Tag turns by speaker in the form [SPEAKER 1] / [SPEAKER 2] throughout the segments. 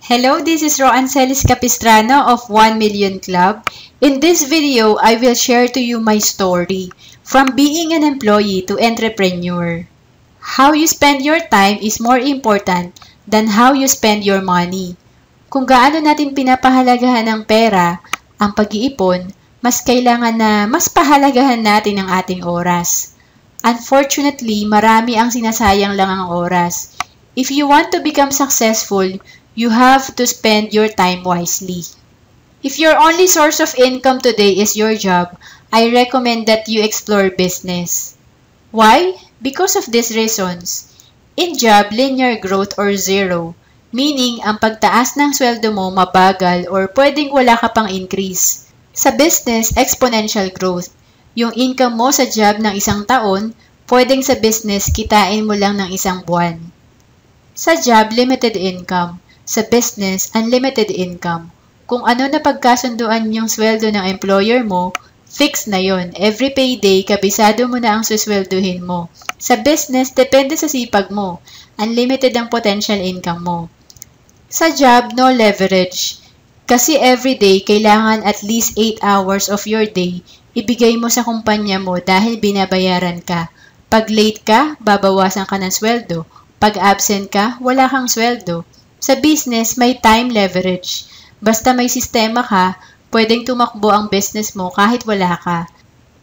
[SPEAKER 1] Hello, this is Roan Celis Capistrano of 1 Million Club. In this video, I will share to you my story from being an employee to entrepreneur. How you spend your time is more important than how you spend your money. Kung gaano natin pinapahalagahan ng pera, ang pag-iipon, mas kailangan na mas pahalagahan natin ang ating oras. Unfortunately, marami ang sinasayang lang ang oras. If you want to become successful, you have to spend your time wisely. If your only source of income today is your job, I recommend that you explore business. Why? Because of these reasons. In job, linear growth or zero, meaning ang pagtaas ng sweldo mo mabagal or pwedeng wala ka pang increase. Sa business, exponential growth. Yung income mo sa job ng isang taon, pwedeng sa business kitain mo lang ng isang buwan. Sa job, limited income. Sa business, unlimited income. Kung ano na pagkasunduan yung sweldo ng employer mo, fix na yon. Every payday, kabisado mo na ang suswelduhin mo. Sa business, depende sa sipag mo. Unlimited ang potential income mo. Sa job, no leverage. Kasi everyday, kailangan at least 8 hours of your day ibigay mo sa kumpanya mo dahil binabayaran ka. Pag late ka, babawasan ka ng sweldo. Pag absent ka, wala kang sweldo. Sa business, may time leverage. Basta may sistema ka, pwedeng tumakbo ang business mo kahit wala ka.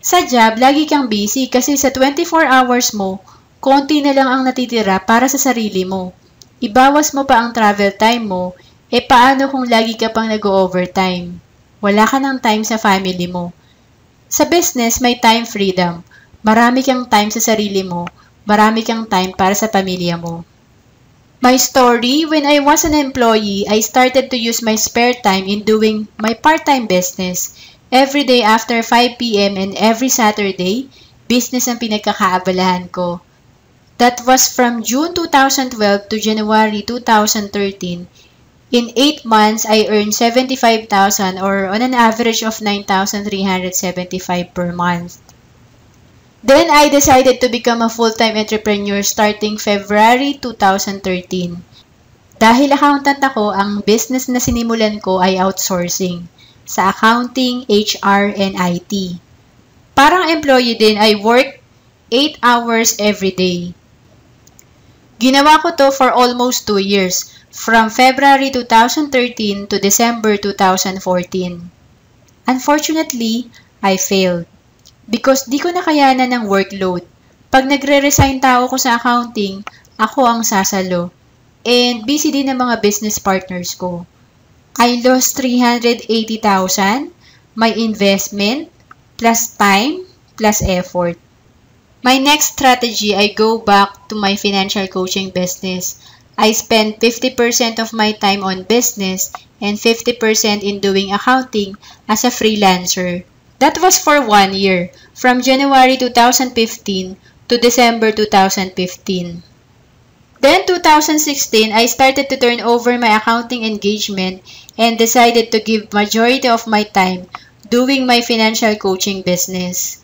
[SPEAKER 1] Sa job, lagi kang busy kasi sa 24 hours mo, konti na lang ang natitira para sa sarili mo. Ibawas mo pa ang travel time mo, paano kung lagi ka pang nag-overtime? Wala ka ng time sa family mo. Sa business, may time freedom. Marami kang time sa sarili mo, marami kang time para sa pamilya mo. My story, when I was an employee, I started to use my spare time in doing my part-time business. Every day after 5 p.m. and every Saturday, business ang pinagkakaabalahan ko. That was from June 2012 to January 2013. In 8 months, I earned 75,000 or on an average of 9,375 per month. Then, I decided to become a full-time entrepreneur starting February 2013. Dahil accountant ako, ang business na sinimulan ko ay outsourcing sa accounting, HR, and IT. Parang employee din, I work 8 hours every day. Ginawa ko to for almost 2 years, from February 2013 to December 2014. Unfortunately, I failed. Because di ko nakayanan ng workload. Pag nagre-resign tao ko sa accounting, ako ang sasalo. And busy din ang mga business partners ko. I lost 380,000, my investment, plus time, plus effort. My next strategy, I go back to my financial coaching business. I spend 50% of my time on business and 50% in doing accounting as a freelancer. That was for 1 year, from January 2015 to December 2015. Then 2016, I started to turn over my accounting engagement and decided to give majority of my time doing my financial coaching business.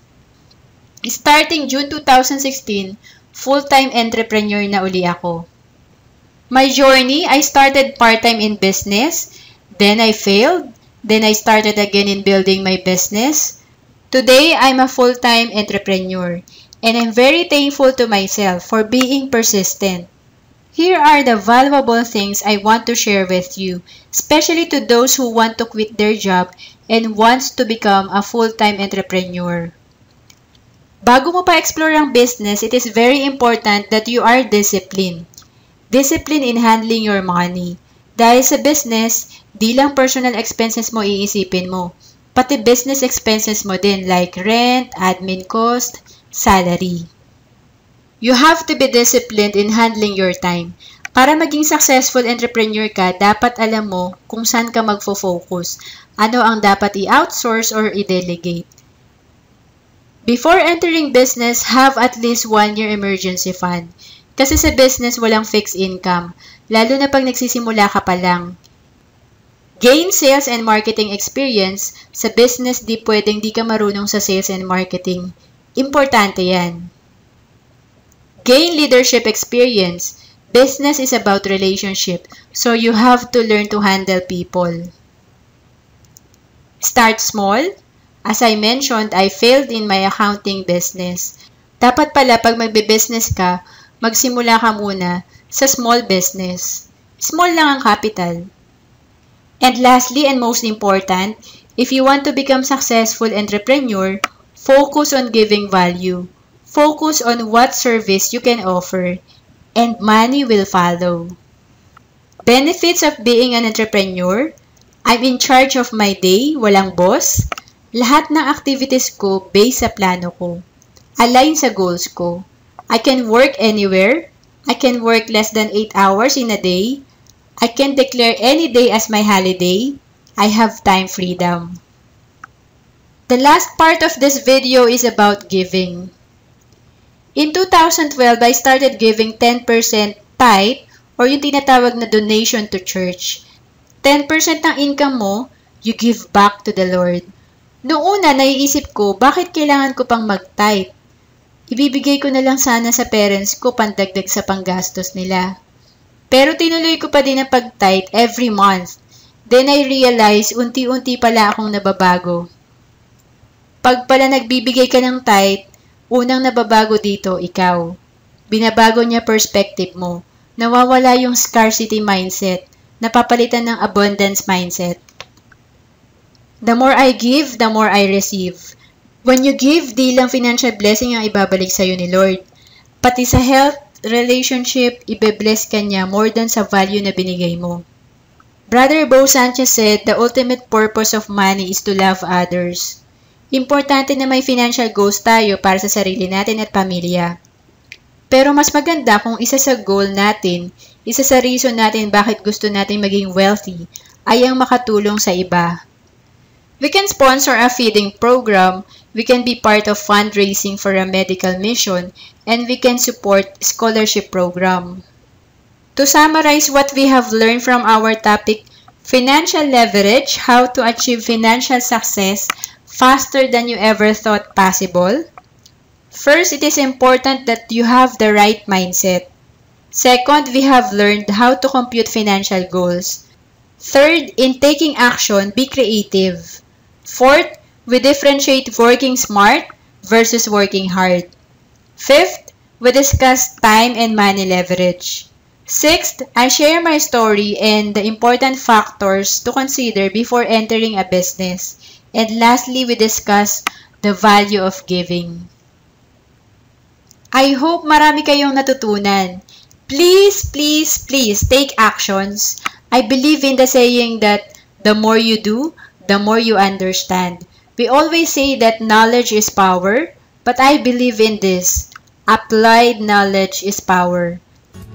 [SPEAKER 1] Starting June 2016, full-time entrepreneur na uli ako. My journey, I started part-time in business, then I failed, then I started again in building my business. Today, I'm a full-time entrepreneur, and I'm very thankful to myself for being persistent. Here are the valuable things I want to share with you, especially to those who want to quit their job and wants to become a full-time entrepreneur. Bago mo pa-explore ang business, it is very important that you are disciplined. Discipline in handling your money. Dahil sa business, di lang personal expenses mo iisipin mo, pati business expenses mo din like rent, admin cost, salary. You have to be disciplined in handling your time. Para maging successful entrepreneur ka, dapat alam mo kung saan ka magfo-focus, ano ang dapat i-outsource or i-delegate. Before entering business, have at least 1 year emergency fund. Kasi sa business, walang fixed income, lalo na pag nagsisimula ka pa lang. Gain sales and marketing experience. Sa business, di pwedeng di ka marunong sa sales and marketing. Importante yan. Gain leadership experience. Business is about relationship, so you have to learn to handle people. Start small. As I mentioned, I failed in my accounting business. Dapat pala pag magbe-business ka, magsimula ka muna sa small business. Small lang ang capital. And lastly and most important, if you want to become successful entrepreneur, focus on giving value. Focus on what service you can offer, and money will follow. Benefits of being an entrepreneur: I'm in charge of my day, walang boss. Lahat ng activities ko based sa plano ko. Align sa goals ko. I can work anywhere. I can work less than 8 hours in a day. I can declare any day as my holiday. I have time freedom. The last part of this video is about giving. In 2012, I started giving 10% tithe or yung tinatawag na donation to church. 10% ng income mo, you give back to the Lord. Noong una, naiisip ko, bakit kailangan ko pang mag-tithe? Ibibigay ko na lang sana sa parents ko pandagdag sa panggastos nila. Pero tinuloy ko pa din ang pag-tithe every month. Then I realized, unti-unti pala akong nababago. Pag pala nagbibigay ka ng tithe, unang nababago dito, ikaw. Binabago niya perspective mo. Nawawala yung scarcity mindset. Napapalitan ng abundance mindset. The more I give, the more I receive. When you give, di lang financial blessing ang ibabalik sa'yo ni Lord. Pati sa health, relationship, ibe-bless ka niya more than sa value na binigay mo. Brother Bo Sanchez said, the ultimate purpose of money is to love others. Importante na may financial goals tayo para sa sarili natin at pamilya. Pero mas maganda kung isa sa goal natin, isa sa reason natin bakit gusto natin maging wealthy, ay ang makatulong sa iba. We can sponsor a feeding program, we can be part of fundraising for a medical mission, and we can support scholarship program. To summarize what we have learned from our topic, financial leverage, how to achieve financial success faster than you ever thought possible. First, it is important that you have the right mindset. Second, we have learned how to compute financial goals. Third, in taking action, be creative. Fourth, we differentiate working smart versus working hard. Fifth, we discuss time and money leverage. Sixth, I share my story and the important factors to consider before entering a business. And lastly, we discuss the value of giving. I hope marami kayong natutunan. Please, please, please take actions. I believe in the saying that the more you do, the more you understand. We always say that knowledge is power, but I believe in this. Applied knowledge is power.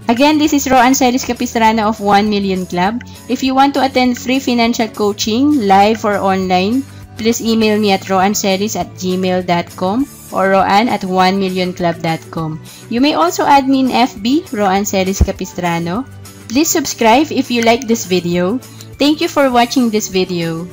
[SPEAKER 1] Again, this is Roan Celis Capistrano of 1 Million Club. If you want to attend free financial coaching, live or online, please email me at roancelis@gmail.com or roan@1millionclub.com. You may also add me in FB, Roan Celis Capistrano. Please subscribe if you like this video. Thank you for watching this video.